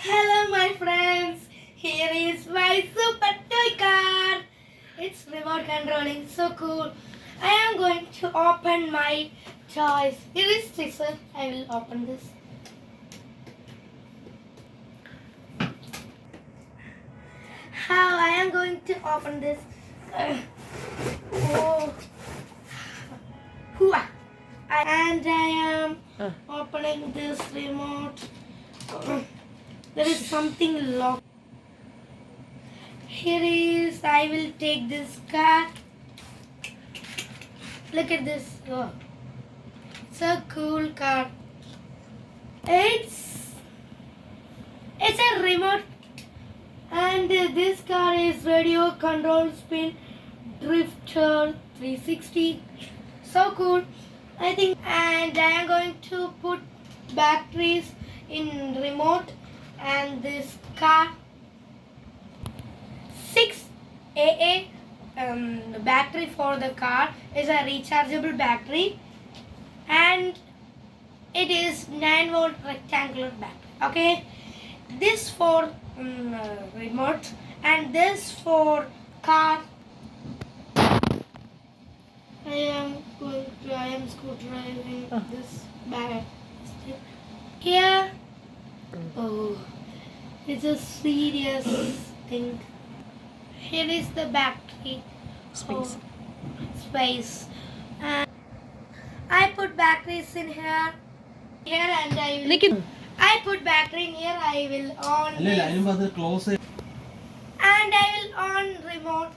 Hello, my friends. Here is my super toy car. It's remote controlling, so cool. I am going to open my toys. Here is scissors. I will open this. How I am going to open this? Oh. Hooah. And I am opening this remote. There is something locked. Here is, I will take this car. Look at this. Oh. It's a cool car. It's a remote, and this car is radio control spin drifter 360. So cool. I think, and I am going to put batteries in remote and this car. 6 AA battery for the car is a rechargeable battery, and it is 9-volt rectangular battery. Okay, this for remote and this for car. I am screw driving this bag. Here, oh, it's a serious thing. Here is the battery space. And I put batteries in here, and I put battery in here. I will on this, and I will on remote.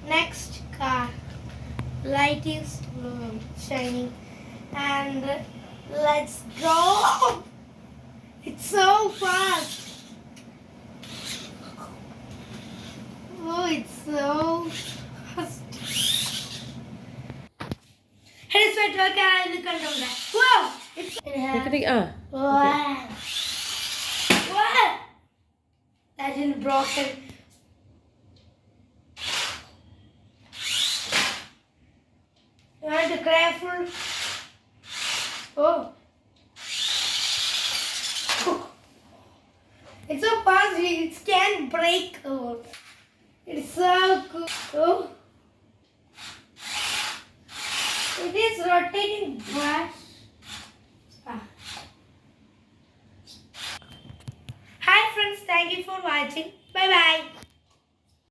Next car, light is shining, and let's go. It's so fast. Oh, it's so fast. Here is my truck, and I will control that. Whoa! It's wow. Wow! That is broken. You have to be careful. Oh. It's so fast, it can break. Oh. It's so cool. Oh. It is rotating back. Hi friends, thank you for watching. Bye bye.